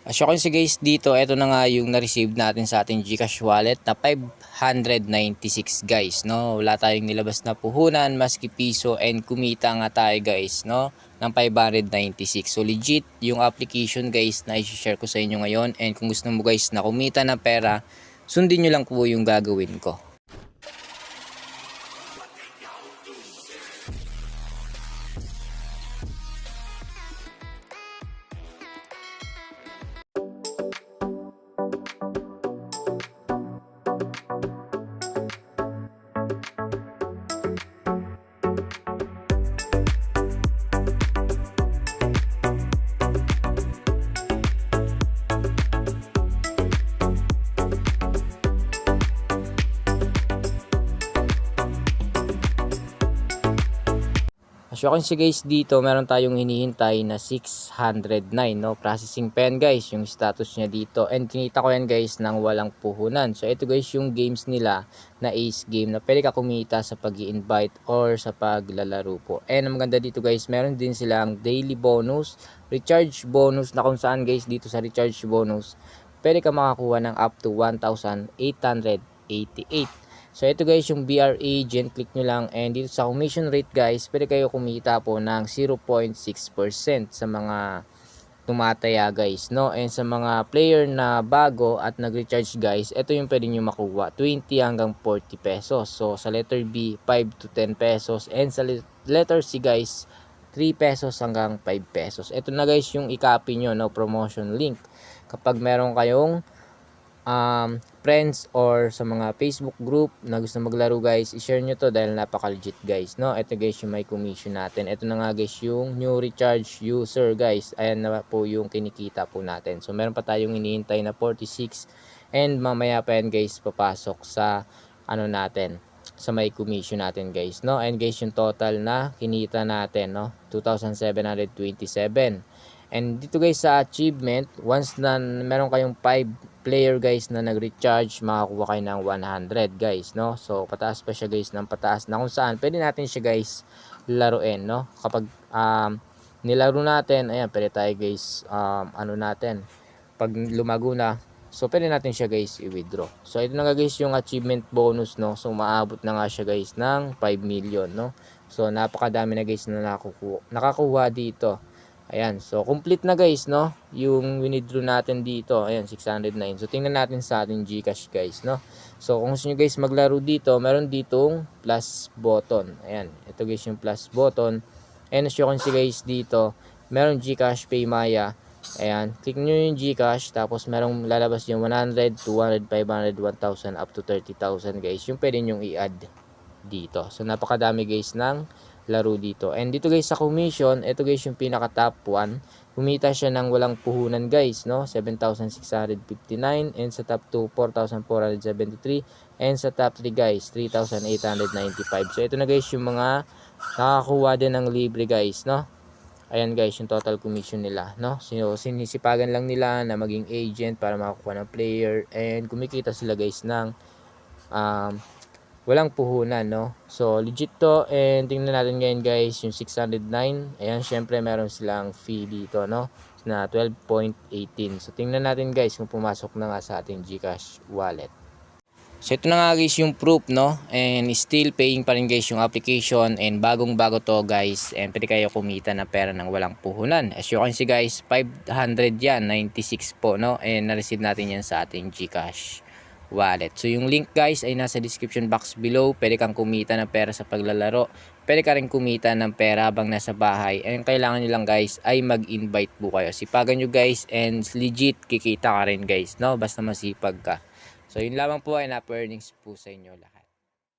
As you can see guys dito, ito na nga yung na-receive natin sa ating GCash wallet na 596 guys, no? Wala tayong nilabas na puhunan maski piso and kumita nga tayo guys, no? Ng 596. So legit yung application guys na i-share ko sa inyo ngayon, and kung gusto mo guys na kumita ng pera, sundin nyo lang po yung gagawin ko. As you can see guys dito, meron tayong hinihintay na 609 no, processing pen guys yung status niya dito, and kinita ko yan guys nang walang puhunan. So ito guys yung games nila na ace game na pwede ka kumita sa pag-i-invite or sa paglalaro po. And ang maganda dito guys, meron din silang daily bonus, recharge bonus, na kung saan guys dito sa recharge bonus pwede ka makakuha ng up to 1,888. So ito guys yung BR agent, click nyo lang, and dito sa commission rate guys, pwede kayo kumita po ng 0.6% sa mga tumataya guys, no? And sa mga player na bago at nag-recharge guys, ito yung pwede nyo makuha, 20 hanggang 40 pesos. So sa letter B, 5 to 10 pesos, and sa letter C guys, 3 pesos hanggang 5 pesos. Ito na guys yung i-copy nyo, no? Promotion link. Kapag meron kayong friends or sa mga Facebook group na gusto maglaro guys, i-share nyo to dahil napaka-legit guys, no? Ito guys yung may commission natin. Ito na nga guys yung new recharge user guys. Ayan na po yung kinikita po natin. So meron pa tayong hinihintay na 46, and mamaya pa yan guys papasok sa ano natin, sa may commission natin guys, no? And guys yung total na kinita natin, no, 2,727. And dito guys sa achievement, once na meron kayong 5 player guys na nag-recharge, makakuha kayo ng 100 guys, no? So pataas pa siya guys ng pataas, na kung saan pwede natin siya guys laruin, no? Kapag nilaro natin, ayan, pwede tayo guys ano natin, pag lumago na, so pwede natin siya guys i-withdraw. So ito na nga guys yung achievement bonus, no? So maabot na nga siya guys ng 5 million, no? So napakadami na guys na nakakuha dito. Ayan, so complete na guys, no, yung winidraw natin dito. Ayan, 609. So tingnan natin sa ating GCash guys, no. So kung gusto nyo guys maglaro dito, meron ditong plus button. Ayan, ito guys yung plus button. And as you can see guys dito, meron GCash, Paymaya. Ayan, click nyo yung GCash, tapos merong lalabas yung 100, 200, 500, 1,000 up to 30,000 guys, yung pwede nyong i-add dito. So napakadami guys ng laro dito. And dito guys sa commission, ito guys yung pinaka top 1. Kumita siya ng walang puhunan guys, no? 7,659, and sa top 2, 4,473, and sa top 3 guys, 3,895. So ito na guys yung mga nakakuha din ng libre guys, no? Ayan guys yung total commission nila, no? So sinisipagan lang nila na maging agent para makakuha ng player, and kumikita sila guys ng walang puhunan, no? So legit to, and tingnan natin ngayon guys yung 609. Ayan, syempre meron silang fee dito, no, na 12.18. So tingnan natin guys kung pumasok na nga sa ating GCash wallet. So ito na nga guys yung proof, no, and still paying pa rin guys yung application, and bagong bago to guys, and pwede kayo kumita na pera ng walang puhunan. As you can see guys, 500 yan, 96 po, no, and na-receive natin yan sa ating GCash wallet. So yung link guys ay nasa description box below. Pwede kang kumita ng pera sa paglalaro, pwede ka rin kumita ng pera habang nasa bahay. And kailangan nyo lang guys ay mag-invite po kayo. Sipagan nyo guys, and legit kikita ka rin guys, no, basta masipag ka. So yun lamang po, ay na earnings po sa inyo lahat.